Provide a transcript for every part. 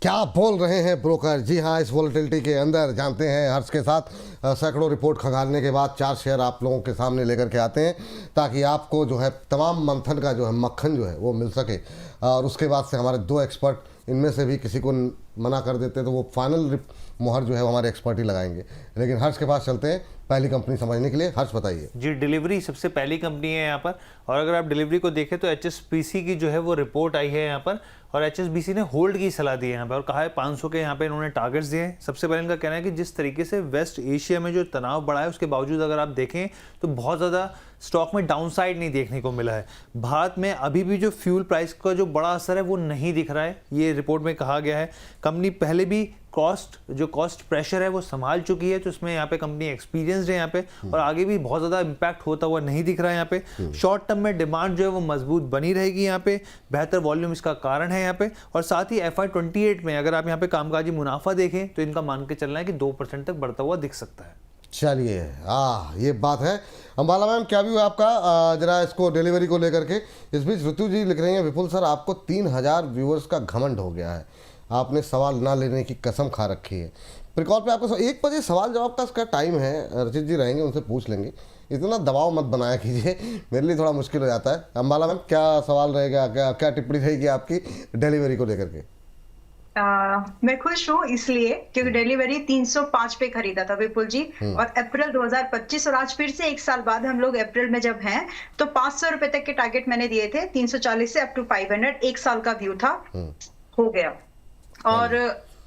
क्या बोल रहे हैं ब्रोकर। जी हाँ, इस वोलेटिलिटी के अंदर जानते हैं हर्ष के साथ सैकड़ों रिपोर्ट खंगालने के बाद 4 शेयर आप लोगों के सामने लेकर के आते हैं ताकि आपको जो है तमाम मंथन का जो है मक्खन जो है वो मिल सके। और उसके बाद से हमारे 2 एक्सपर्ट, इनमें से भी किसी को मना कर देते तो वो फाइनल मोहर जो है वो हमारे एक्सपर्ट ही लगाएंगे। लेकिन हर्ष के पास चलते हैं पहली कंपनी समझने के लिए। हर्ष बताइए जी। डिलीवरी सबसे पहली कंपनी है यहाँ पर, और अगर आप डिलीवरी को देखें तो HSBC की जो है वो रिपोर्ट आई है यहाँ पर, और HSBC ने होल्ड की सलाह दी है यहाँ पर और कहा है 500 के यहाँ पे इन्होंने टारगेट्स दिए हैं। सबसे पहले इनका कहना है कि जिस तरीके से वेस्ट एशिया में जो तनाव बढ़ा है उसके बावजूद अगर आप देखें तो बहुत ज़्यादा स्टॉक में डाउनसाइड नहीं देखने को मिला है। भारत में अभी भी जो फ्यूल प्राइस का जो बड़ा असर है वो नहीं दिख रहा है, ये रिपोर्ट में कहा गया है। कंपनी पहले भी कॉस्ट प्रेशर है वो संभाल चुकी है, तो इसमें यहाँ पे कंपनी एक्सपीरियंस्ड है यहाँ पे, और आगे भी बहुत ज़्यादा इम्पैक्ट होता हुआ नहीं दिख रहा है यहाँ पे। शॉर्ट टर्म में डिमांड जो है वो मजबूत बनी रहेगी यहाँ पे, बेहतर वॉल्यूम इसका कारण है यहाँ पे, और साथ ही FY28 में अगर आप यहाँ पे कामकाजी मुनाफा देखें तो इनका मान के चलना है कि 2% तक बढ़ता हुआ दिख सकता है। चलिए ये बात है। अंबाला मैम क्या भी हुआ आपका जरा इसको डिलीवरी को लेकर के। इस बीच ऋतु जी लिख रही हैं, विपुल सर आपको 3000 व्यूअर्स का घमंड हो गया है, आपने सवाल ना लेने की कसम खा रखी है। प्रिकॉल पे आपको 1 बजे सवाल जवाब का इसका टाइम है, रचित जी रहेंगे उनसे पूछ लेंगे। इतना दबाव मत बनाया कीजिए, मेरे लिए थोड़ा मुश्किल हो जाता है। अंबाला मैम क्या सवाल रहेगा, क्या टिप्पणी रहेगी आपकी डिलीवरी को लेकर के? मैं खुश हूँ इसलिए क्योंकि डिलीवरी 305 पे खरीदा था विपुल जी, और अप्रैल 2025, और आज फिर से 1 साल बाद हम लोग अप्रैल में जब हैं तो 500 रुपए तक के टारगेट मैंने दिए थे, 340 से अप टू 500, 1 साल का व्यू था, हो गया और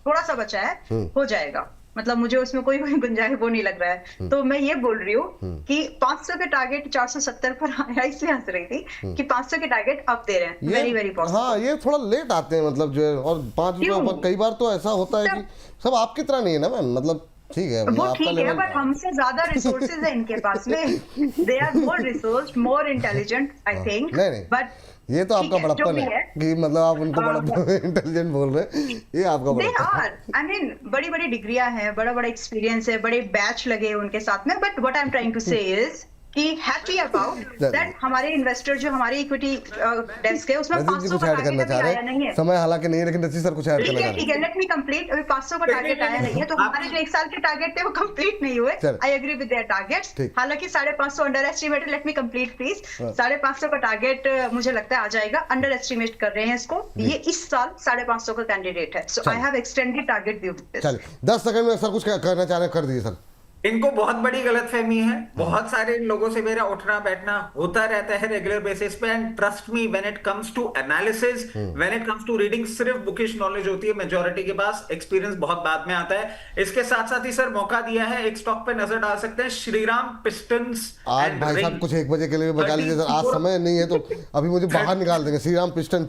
थोड़ा सा बचा है, हो जाएगा। मतलब मुझे उसमें कोई गुंजाइश वो नहीं लग रहा है। तो मैं ये बोल रही हूँ कि 500 के टारगेट 470 पर आया, इसलिए हंस रही थी कि 500 के टारगेट अब दे रहे हैं। Very very positive. हाँ, ये थोड़ा लेट आते हैं मतलब जो है, और 5 रुपए ऊपर कई बार तो ऐसा होता है कि सब आपकी तरह नहीं है ना मैम, मतलब ठीक है वो ठीक है, बट हमसे ज्यादा रिसोर्सेज है इनके पास में। They are more resourced, more intelligent I think. But ये तो आपका बड़प्पन है कि मतलब आप उनको बड़ा इंटेलिजेंट बोल रहे हैं, ये आपका बड़प्पन। आई मीन बड़ी बड़ी डिग्रियां हैं, बड़ा बड़ा एक्सपीरियंस है, बड़े बैच लगे उनके साथ में। But what I am trying to say is कि हैप्पी अबाउट दैट हमारे इन्वेस्टर जो हमारी इक्विटी डेस्क है उसमें 500 का टारगेट आया नहीं है। समय हालांकि नहीं, लेकिन रचित सर कुछ ऐड करना चाह रहे हैं। ठीक है, लेट मी कंप्लीट। अभी 500 का टारगेट आया नहीं है, तो हमारे जो 1 साल के टारगेट थे वो कंप्लीट नहीं हुए। I agree with their targets. हालांकि 550 under estimated, let me complete please. 550 का टारगेट मुझे लगता है आ जाएगा, अंडर एस्टिमेट कर रहे हैं इसको। ये इस साल 550 का कैंडिडेट है, so I have extended target view. चलिए 10 सेकंड में सर कुछ करना चाह रहे हैं, कर दीजिए सर। इनको बहुत बड़ी गलतफहमी है, बहुत सारे लोगों से मेरा उठना बैठना होता रहता है रेगुलर बेसिस पे, and trust me when it comes to analysis, when it comes to reading, सिर्फ बुकिश नॉलेज होती है मेजॉरिटी के पास, एक्सपीरियंस बहुत बाद में आता है। इसके साथ साथ ही सर मौका दिया है, एक स्टॉक पे नजर डाल सकते हैं, श्रीराम पिस्टन्स। आज भाई साहब कुछ 1 बजे के लिए बचा लीजिए सर, आज समय नहीं है तो अभी मुझे बाहर निकाल देंगे। श्रीराम पिस्टन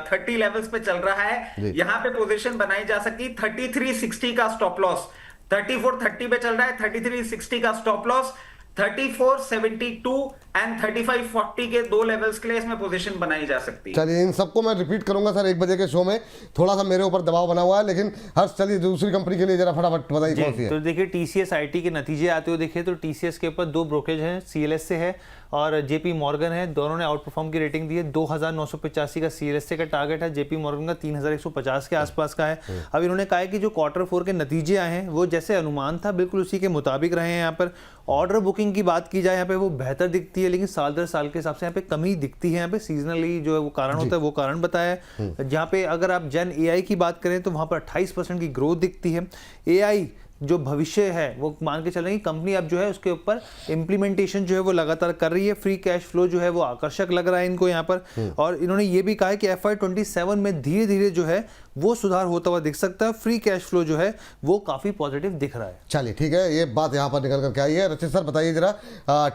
30 लेवल्स पे चल रहा है, यहाँ पे पोजीशन बनाई जा सकती। 3360 का स्टॉप लॉस, 3430 पे चल रहा है, 3360 का स्टॉप लॉस, 3472 एंड 3540 के 2 लेवल्स के लिए इसमें पोजीशन बनाई जा सकती है। चलिए इन सबको मैं रिपीट करूंगा सर 1 बजे के शो में, थोड़ा सा मेरे ऊपर दबाव बना हुआ है, लेकिन हर्ष चलिए दूसरी कंपनी के लिए जरा फटाफट बताइए कौन सी है। तो देखिए TCS IT के नतीजे आते हुए देखिए तो TCS के ऊपर 2 ब्रोकरेज हैं, CLS से है और JP मॉर्गन है, दोनों ने आउट परफॉर्म की रेटिंग दी है। 2985 का CLS का टारगेट है, JP मॉर्गन का 3150 के आसपास का है। अब इन्होंने कहा है कि जो Q4 के नतीजे आए हैं वो जैसे अनुमान था बिल्कुल उसी के मुताबिक रहे हैं। यहाँ पर ऑर्डर बुकिंग की बात की जाए यहाँ पे वो बेहतर दिखती है, लेकिन साल दर साल के हिसाब से यहाँ पे कमी दिखती है। यहाँ पे सीजनली जो है वो कारण होता है, वो कारण बताया है। जहाँ पे अगर आप Gen AI की बात करें तो वहाँ पर 28% की ग्रोथ दिखती है। AI जो भविष्य है वो मान के चल रही है, कंपनी अब जो है उसके ऊपर इम्प्लीमेंटेशन जो है वो लगातार कर रही है। फ्री कैश फ्लो जो है वो आकर्षक लग रहा है इनको यहाँ पर, और इन्होंने ये भी कहा है कि FY27 में धीरे धीरे जो है वो सुधार होता हुआ दिख सकता है। फ्री कैश फ्लो जो है वो काफी पॉजिटिव दिख रहा है। चलिए ठीक है, ये बात यहाँ पर निकल करके आई है। रचित सर बताइए जरा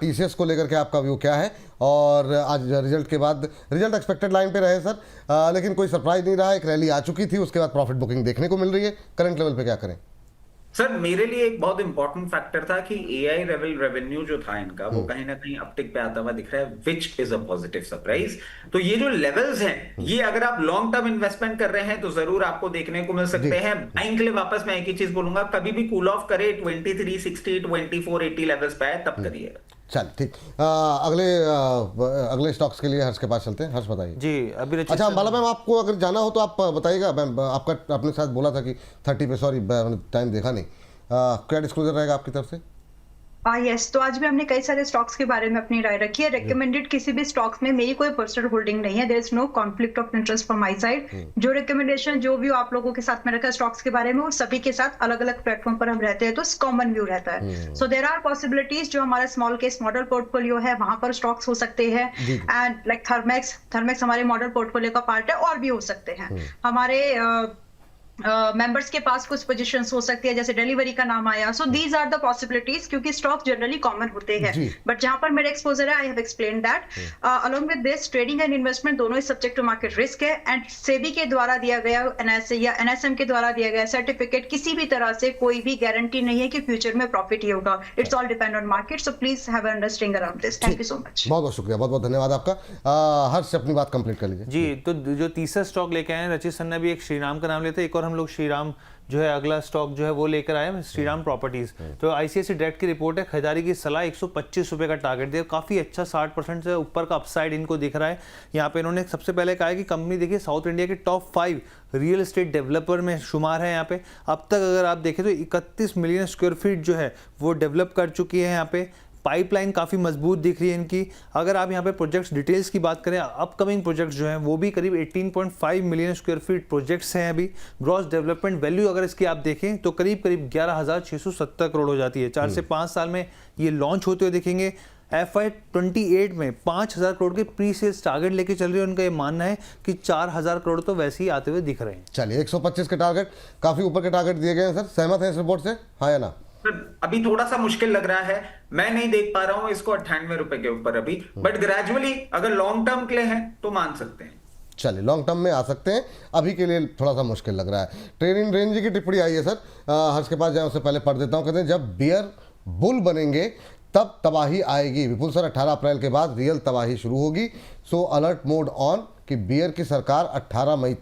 TCS को लेकर के आपका व्यू क्या है, और आज रिजल्ट के बाद रिजल्ट एक्सपेक्टेड लाइन पे रहे सर, लेकिन कोई सरप्राइज नहीं रहा, एक रैली आ चुकी थी, उसके बाद प्रॉफिट बुकिंग देखने को मिल रही है। करंट लेवल पे क्या करें? सर मेरे लिए एक बहुत इंपॉर्टेंट फैक्टर था कि AI रेवेन्यू जो था इनका वो कहीं ना कहीं अपटिक पे आता हुआ दिख रहा है, which is a positive surprise. तो ये जो लेवल्स हैं, ये अगर आप लॉन्ग टर्म इन्वेस्टमेंट कर रहे हैं तो जरूर आपको देखने को मिल सकते हैं। बाइंग के लिए वापस मैं एक ही चीज बोलूंगा, कभी भी कूल ऑफ करे 2360 2480 लेवल्स पे आए तब करिएगा। चल ठीक। अगले स्टॉक्स के लिए हर्ष के पास चलते हैं। हर्ष बताइए। जी अभी रचित अच्छा अंबाला मैम, आपको अगर जाना हो तो आप बताइएगा। मैम आपका आपने साथ बोला था कि 30 पे, सॉरी टाइम देखा नहीं, क्या डिस्क्लोजर रहेगा आपकी तरफ से? यस, तो आज भी हमने कई सारे स्टॉक्स के बारे में अपनी राय रखी है। रिकमेंडेड किसी भी स्टॉक्स में मेरी कोई पर्सनल होल्डिंग नहीं है। There is no conflict of interest from my side. जो रिकमेंडेशन जो भी आप लोगों के साथ में रखा है स्टॉक्स के बारे में, वो सभी के साथ अलग अलग प्लेटफॉर्म पर हम रहते हैं तो कॉमन व्यू रहता है। सो देयर आर पॉसिबिलिटीज, जो हमारा स्मॉल केस मॉडल पोर्टफोलियो है वहां पर स्टॉक्स हो सकते हैं। एंड लाइक थर्मेक्स हमारे मॉडल पोर्टफोलियो का पार्ट है, और भी हो सकते हैं। हमारे मेंबर्स के पास कुछ पोजीशंस हो सकती है, जैसे डिलीवरी का नाम आया। So these are the possibilities, क्योंकि स्टॉक जनरली कॉमन होते हैं। बट जहां पर मेरा एक्सपोजर है, I have explain that. Along with this, trading and investment दोनों ही सब्जेक्ट टू मार्केट रिस्क है। एंड सेबी के द्वारा दिया गया एनएसए या एनएसएम के द्वारा दिया गया सर्टिफिकेट किसी भी तरह से कोई भी गारंटी नहीं है कि फ्यूचर में प्रॉफिट ही होगा। It's all depend on market. So please have understanding around this. Thank you so much. बहुत बहुत शुक्रिया, बहुत बहुत धन्यवाद आपका। हर्ष अपनी बात कंप्लीट कर लीजिए। जी, तो जो तीसरा स्टॉक लेके आए हैं, रचित सर ने भी एक श्रीराम का नाम लेते हैं, एक और हम लोग श्रीराम जो है अगला स्टॉक जो है वो लेकर आए हैं, श्रीराम प्रॉपर्टीज। तो आईसीआईसीआई डायरेक्ट की रिपोर्ट है, खरीदारी की सलाह, 125 रुपए का टारगेट दिया। काफी अच्छा 60% से ऊपर का अपसाइड इनको दिख रहा है। यहाँ पे इन्होंने सबसे पहले कहा है कि कंपनी देखिए साउथ इंडिया के टॉप 5 रियल एस्टेट डेवलपर में शुमार है। यहाँ पे अब तक अगर आप देखें तो 31 मिलियन स्क्वायर फीट जो है वो डेवलप कर चुकी है। यहाँ पे पाइपलाइन काफ़ी मजबूत दिख रही है इनकी। अगर आप यहाँ पे प्रोजेक्ट्स डिटेल्स की बात करें, अपकमिंग प्रोजेक्ट्स जो हैं वो भी करीब 18.5 मिलियन स्क्वायर फीट प्रोजेक्ट्स हैं अभी। ग्रॉस डेवलपमेंट वैल्यू अगर इसकी आप देखें तो करीब 11,670 करोड़ हो जाती है। 4 से 5 साल में ये लॉन्च होते हुए दिखेंगे। FY28 में 5,000 करोड़ के प्री सेल्स टारगेट लेके चल रही है। उनका ये मानना है कि 4,000 करोड़ तो वैसे ही आते हुए दिख रहे हैं। चलिए, 125 के टारगेट, काफी ऊपर के टारगेट दिए गए हैं सर। सहमत हैं इस रिपोर्ट से, हाँ या ना? अभी थोड़ा सा मुश्किल लग रहा है, मैं नहीं देख पा रहा हूं इसको 98 रुपए के ऊपर अभी। बट ग्रेजुअली अगर लॉन्ग टर्म के लिए है तो मान सकते हैं। चलिए, लॉन्ग टर्म में आ सकते हैं, अभी के लिए थोड़ा सा मुश्किल लग रहा है। ट्रेडिंग रेंज की टिप्पणी आई है सर, हर्ष के पास जाए उससे पहले पढ़ देता हूँ। कहते हैं जब बियर बुल बनेंगे तब तबाही आएगी। विपुल सर, 18 अप्रैल के बाद रियल तबाही शुरू होगी। सो अलर्ट मोड ऑन कि बियर की सरकार 18 मई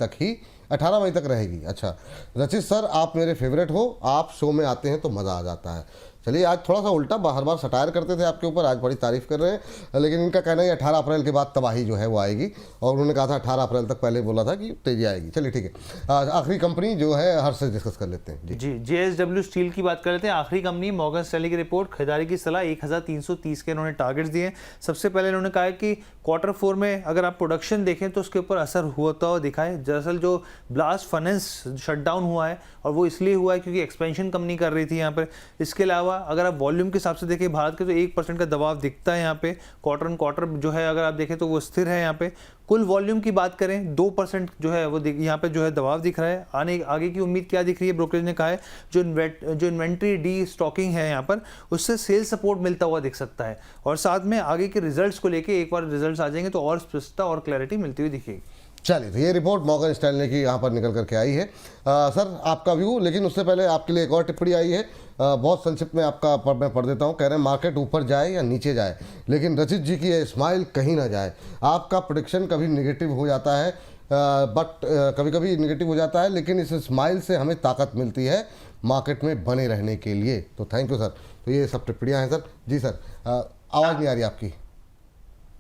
तक रहेगी। अच्छा रचित सर, आप मेरे फेवरेट हो, आप शो में आते हैं तो मज़ा आ जाता है। चलिए, आज थोड़ा सा उल्टा, हर बार सटायर करते थे आपके ऊपर, आज बड़ी तारीफ कर रहे हैं। लेकिन इनका कहना है 18 अप्रैल के बाद तबाही जो है वो आएगी, और उन्होंने कहा था 18 अप्रैल तक, पहले बोला था कि तेजी आएगी। चलिए ठीक है, आखिरी कंपनी जो है हर से डिस्कस कर लेते हैं। जी, JSW स्टील की बात कर लेते हैं। आखिरी कंपनी मॉर्गन स्टैनली की रिपोर्ट, खरीदारी की सलाह 1,330 के इन्होंने टारगेट्स दिए। सबसे पहले इन्होंने कहा है कि Q4 में अगर आप प्रोडक्शन देखें तो उसके ऊपर असर होता हुआ दिखा है। दरअसल जो ब्लास्ट फर्नेस शटडाउन हुआ है, और वो इसलिए हुआ है क्योंकि एक्सपेंशन कंपनी कर रही थी यहाँ पर। इसके अलावा अगर आप वॉल्यूम के हिसाब से देखें भारत के, तो 1% का दबाव दिखता है यहाँ पे। क्वार्टर जो है अगर आप देखें तो वो स्थिर है यहाँ पे। कुल वॉल्यूम की बात करें 2% जो है वो यहाँ पे जो है दबाव दिख रहा है। आगे की उम्मीद क्या दिख रही है, ब्रोकरेज ने कहा है जो इन्वेंट्री डी स्टॉकिंग है यहाँ पर, उससे सेल सपोर्ट मिलता हुआ दिख सकता है। और साथ में आगे के रिजल्ट्स को लेके एक बार रिजल्ट्स आ जाएंगे तो और स्पष्टता और क्लैरिटी मिलती हुई दिखेगी। चलिए, तो ये रिपोर्ट मॉर्गन स्टैनली की यहाँ पर निकल करके आई है। सर आपका व्यू, लेकिन उससे पहले आपके लिए एक और टिप्पणी आई है, बहुत संक्षिप्त में आपका मैं पढ़ देता हूँ। कह रहे हैं मार्केट ऊपर जाए या नीचे जाए, लेकिन रचित जी की ये स्माइल कहीं ना जाए। आपका प्रेडिक्शन कभी निगेटिव हो जाता है, बट कभी कभी निगेटिव हो जाता है, लेकिन इस स्माइल से हमें ताकत मिलती है मार्केट में बने रहने के लिए। तो थैंक यू सर। तो ये सब टिप्पणियाँ हैं सर। जी सर, आवाज़ नहीं आ रही आपकी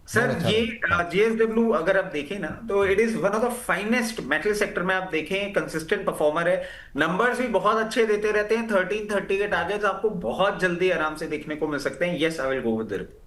सर। ये JSW अगर आप देखें ना तो it is one of the finest metal sector में। आप देखें कंसिस्टेंट परफॉर्मर है, नंबर्स भी बहुत अच्छे देते रहते हैं। 1330 के टारगेट्स आपको बहुत जल्दी आराम से देखने को मिल सकते हैं। Yes, I will go with the report.